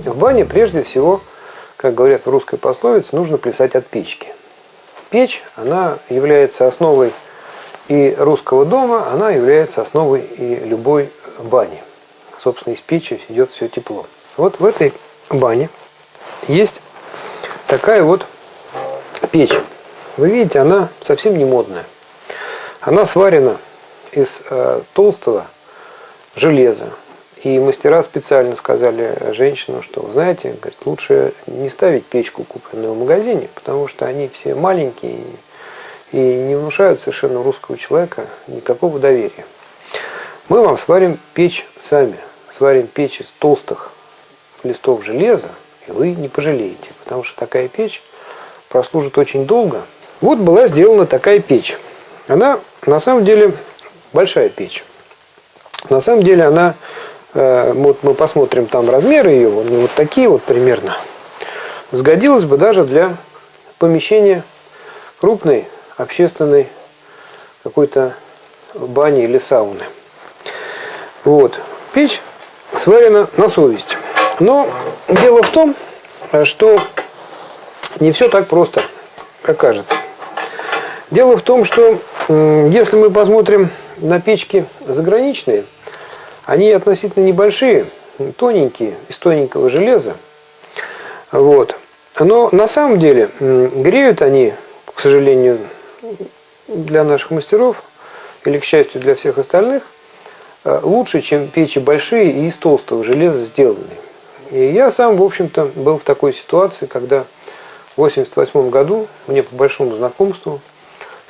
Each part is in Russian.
В бане прежде всего, как говорят в русской пословице, нужно плясать от печки. Печь, она является основой и русского дома, она является основой и любой бани. Собственно, из печи идет все тепло. Вот в этой бане есть такая вот печь. Вы видите, она совсем не модная. Она сварена из толстого железа. И мастера специально сказали женщинам, что, вы знаете, говорит, лучше не ставить печку, купленную в магазине, потому что они все маленькие и не внушают совершенно русского человека никакого доверия. Мы вам сварим печь сами. Сварим печь из толстых листов железа, и вы не пожалеете, потому что такая печь прослужит очень долго. Вот была сделана такая печь. Она на самом деле большая печь. На самом деле она, вот мы посмотрим там размеры ее, вот такие вот примерно, сгодилась бы даже для помещения крупной общественной какой-то бани или сауны. Вот. Печь сварена на совесть. Но дело в том, что не все так просто, как кажется. Дело в том, что если мы посмотрим на печки заграничные, они относительно небольшие, тоненькие, из тоненького железа. Вот. Но на самом деле греют они, к сожалению, для наших мастеров, или, к счастью, для всех остальных, лучше, чем печи большие и из толстого железа сделанные. И я сам, в общем-то, был в такой ситуации, когда в 1988 году мне по большому знакомству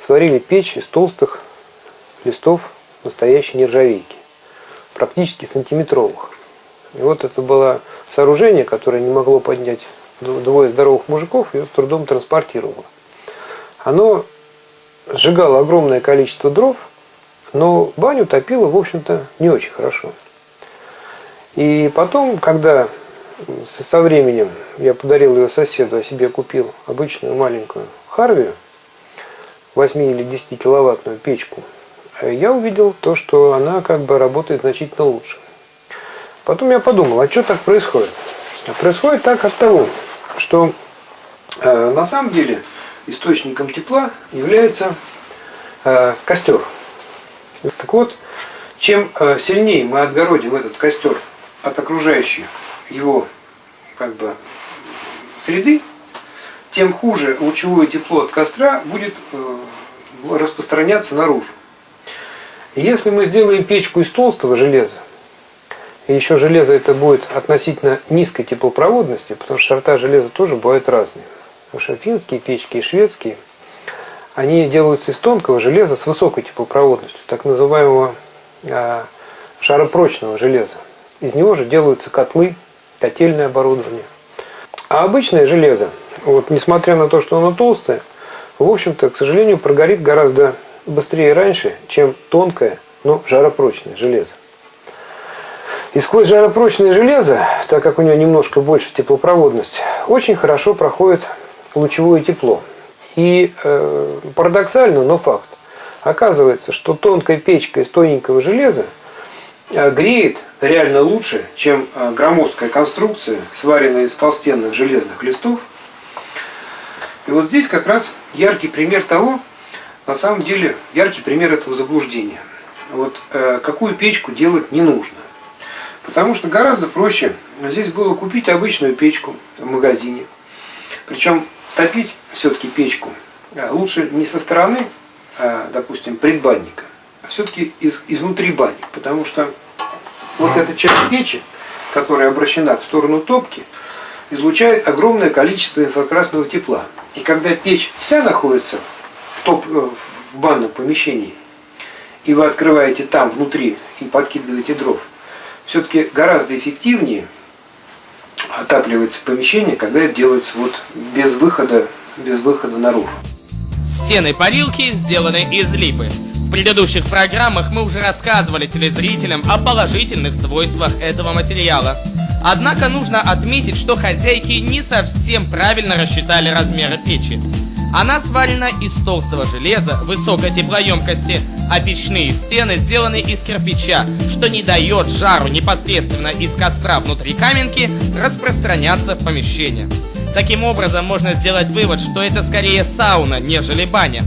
сварили печь из толстых листов настоящей нержавейки, практически сантиметровых. И вот это было сооружение, которое не могло поднять двое здоровых мужиков, и с трудом транспортировало. Оно сжигало огромное количество дров, но баню топило, в общем-то, не очень хорошо. И потом, когда со временем я подарил ее соседу, а себе купил обычную маленькую Харвию, 8 или 10 киловаттную печку, я увидел то, что она как бы работает значительно лучше. Потом я подумал, а что так происходит? Происходит так от того, что на самом деле источником тепла является костер. Так вот, чем сильнее мы отгородим этот костер от окружающей его как бы среды, тем хуже лучевое тепло от костра будет распространяться наружу. И если мы сделаем печку из толстого железа, и еще железо это будет относительно низкой теплопроводности, потому что сорта железа тоже бывают разные. Потому что финские печки и шведские, они делаются из тонкого железа с высокой теплопроводностью, так называемого шаропрочного железа. Из него же делаются котлы, котельное оборудование. А обычное железо, вот, несмотря на то, что оно толстое, в общем-то, к сожалению, прогорит гораздо быстрее и раньше, чем тонкое, но жаропрочное железо. И сквозь жаропрочное железо, так как у него немножко больше теплопроводность, очень хорошо проходит лучевое тепло. И парадоксально, но факт. Оказывается, что тонкая печка из тоненького железа греет реально лучше, чем громоздкая конструкция, сваренная из толстенных железных листов. И вот здесь как раз яркий пример того, на самом деле, яркий пример этого заблуждения. Вот какую печку делать не нужно. Потому что гораздо проще здесь было купить обычную печку в магазине. Причем топить все-таки печку лучше не со стороны, допустим, предбанника, а все-таки изнутри бани. Потому что вот эта часть печи, которая обращена в сторону топки, излучает огромное количество инфракрасного тепла. И когда печь вся находится в банном помещении, и вы открываете там внутри и подкидываете дров, все-таки гораздо эффективнее отапливается помещение, когда это делается вот без выхода наружу. Стены парилки сделаны из липы. В предыдущих программах мы уже рассказывали телезрителям о положительных свойствах этого материала. Однако нужно отметить, что хозяйки не совсем правильно рассчитали размеры печи. Она сварена из толстого железа высокой теплоемкости, а печные стены сделаны из кирпича, что не дает жару непосредственно из костра внутри каменки распространяться в помещение. Таким образом, можно сделать вывод, что это скорее сауна, нежели баня.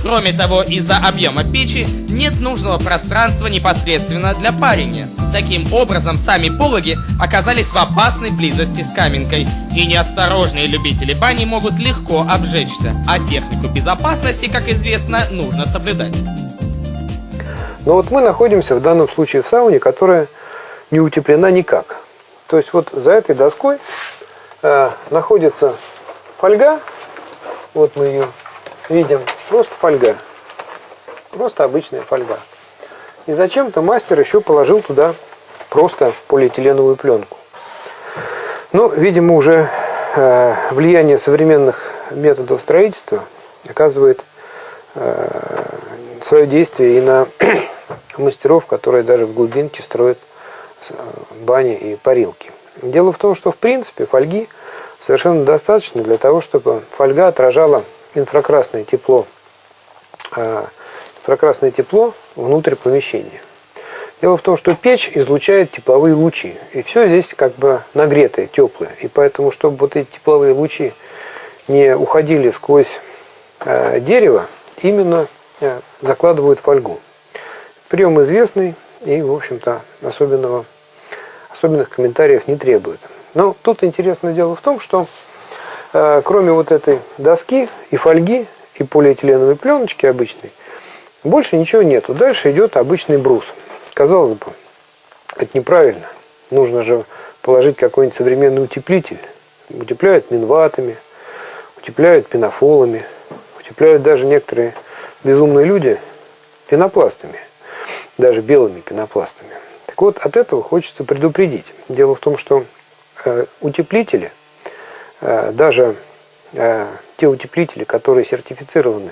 Кроме того, из-за объема печи нет нужного пространства непосредственно для парения. Таким образом, сами пологи оказались в опасной близости с каменкой, и неосторожные любители бани могут легко обжечься, а технику безопасности, как известно, нужно соблюдать. Но вот мы находимся в данном случае в сауне, которая не утеплена никак. То есть вот за этой доской находится фольга, вот мы ее видим, просто фольга, просто обычная фольга. И зачем-то мастер еще положил туда просто полиэтиленовую пленку. Но, видимо, уже влияние современных методов строительства оказывает свое действие и на мастеров, которые даже в глубинке строят бани и парилки. Дело в том, что в принципе фольги совершенно достаточно для того, чтобы фольга отражала инфракрасное тепло внутрь помещения. Дело в том, что печь излучает тепловые лучи, и все здесь как бы нагретое, теплое. И поэтому, чтобы вот эти тепловые лучи не уходили сквозь дерево, именно закладывают фольгу. Прием известный и, в общем-то, особенных комментариев не требует. Но тут интересное дело в том, что кроме вот этой доски и фольги, и полиэтиленовой пленочки обычной, больше ничего нету. Дальше идет обычный брус. Казалось бы, это неправильно. Нужно же положить какой-нибудь современный утеплитель. Утепляют минватами, утепляют пенофолами, утепляют даже некоторые безумные люди пенопластами, даже белыми пенопластами. Так вот, от этого хочется предупредить. Дело в том, что утеплители, даже те утеплители, которые сертифицированы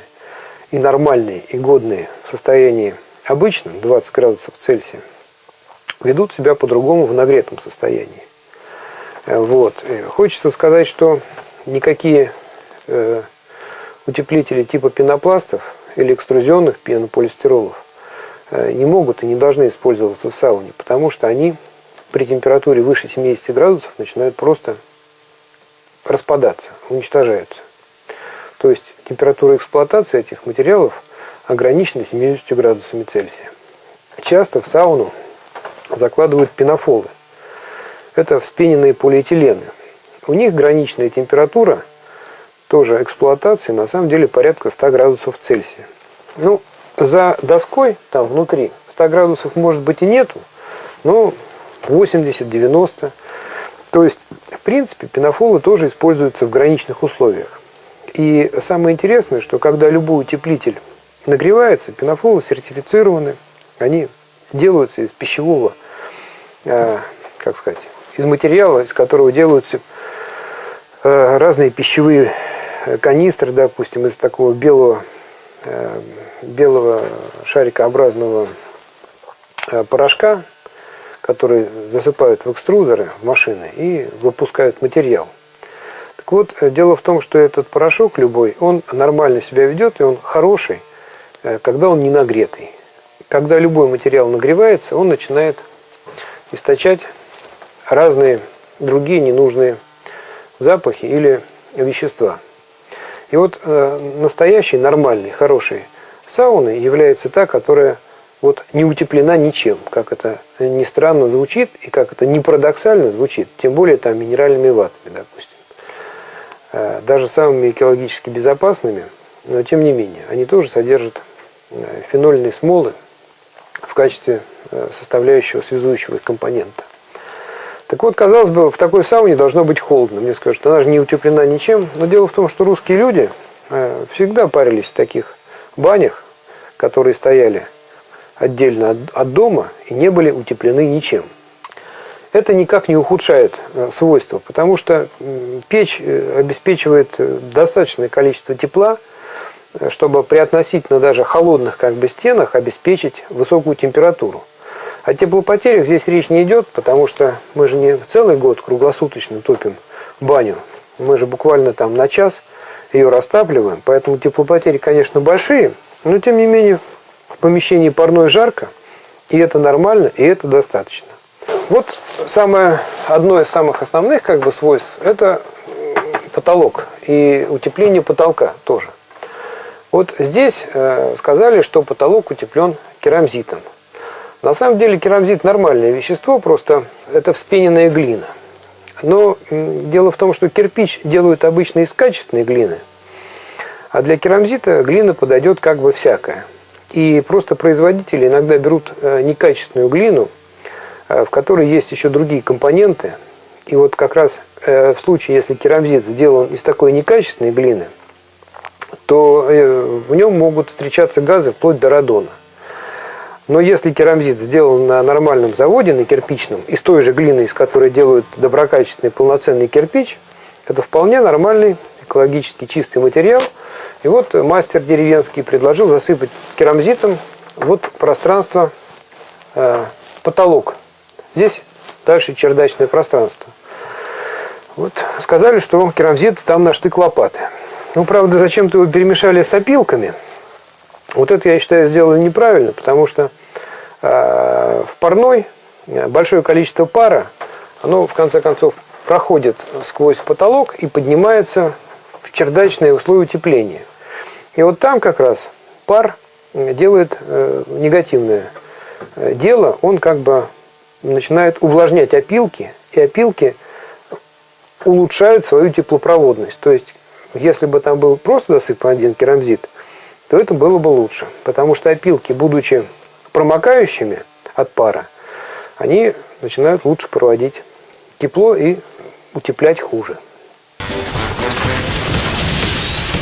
и нормальные, и годные в состоянии обычном, 20 градусов Цельсия, ведут себя по-другому в нагретом состоянии. Вот. Хочется сказать, что никакие утеплители типа пенопластов или экструзионных пенополистиролов не могут и не должны использоваться в сауне, потому что они при температуре выше 70 градусов начинают просто распадаться, уничтожаются. То есть температура эксплуатации этих материалов ограничена 70 градусами Цельсия. Часто в сауну закладывают пенофолы. Это вспененные полиэтилены. У них граничная температура тоже эксплуатации на самом деле порядка 100 градусов Цельсия. Ну, за доской там внутри 100 градусов может быть и нету, но 80-90. То есть, в принципе, пенофолы тоже используются в граничных условиях. И самое интересное, что когда любой утеплитель нагревается, пенофолы сертифицированы, они делаются из пищевого, как сказать, из материала, из которого делаются разные пищевые канистры, допустим, из такого белого шарикообразного порошка, который засыпают в экструдеры, в машины и выпускают материал. Так вот, дело в том, что этот порошок любой, он нормально себя ведет, и он хороший, когда он не нагретый. Когда любой материал нагревается, он начинает источать разные другие ненужные запахи или вещества. И вот настоящей, нормальной, хорошей сауной является та, которая вот не утеплена ничем, как это ни странно звучит и как это не парадоксально звучит, тем более там минеральными ватами, допустим. Даже самыми экологически безопасными, но тем не менее, они тоже содержат фенольные смолы в качестве составляющего связующего их компонента. Так вот, казалось бы, в такой сауне должно быть холодно. Мне скажут, она же не утеплена ничем. Но дело в том, что русские люди всегда парились в таких банях, которые стояли отдельно от дома и не были утеплены ничем. Это никак не ухудшает свойства, потому что печь обеспечивает достаточное количество тепла, чтобы при относительно даже холодных стенах обеспечить высокую температуру. О теплопотерях здесь речь не идет, потому что мы же не целый год круглосуточно топим баню. Мы же буквально там на час ее растапливаем, поэтому теплопотери, конечно, большие, но тем не менее в помещении парной жарко, и это нормально, и это достаточно. Вот одно из самых основных свойств – это потолок и утепление потолка тоже. Вот здесь сказали, что потолок утеплен керамзитом. На самом деле керамзит нормальное вещество, просто это вспененная глина. Но дело в том, что кирпич делают обычно из качественной глины, а для керамзита глина подойдет всякая. И просто производители иногда берут некачественную глину, в которой есть еще другие компоненты. И вот как раз в случае, если керамзит сделан из такой некачественной глины, то в нем могут встречаться газы вплоть до радона. Но если керамзит сделан на нормальном заводе, на кирпичном, из той же глины, из которой делают доброкачественный полноценный кирпич, это вполне нормальный, экологически чистый материал. И вот мастер деревенский предложил засыпать керамзитом пространство, потолок. Здесь дальше чердачное пространство. Сказали, что керамзит там на штык лопаты. Правда, зачем-то его перемешали с опилками. Это, я считаю, сделали неправильно, потому что в парной большое количество пара, оно в конце концов проходит сквозь потолок и поднимается в чердачные условия утепления. И там как раз пар делает негативное дело, он начинает увлажнять опилки, и опилки улучшают свою теплопроводность. То есть, если бы там был просто засыпан один керамзит, то это было бы лучше. Потому что опилки, будучи промокающими от пара, они начинают лучше проводить тепло и утеплять хуже.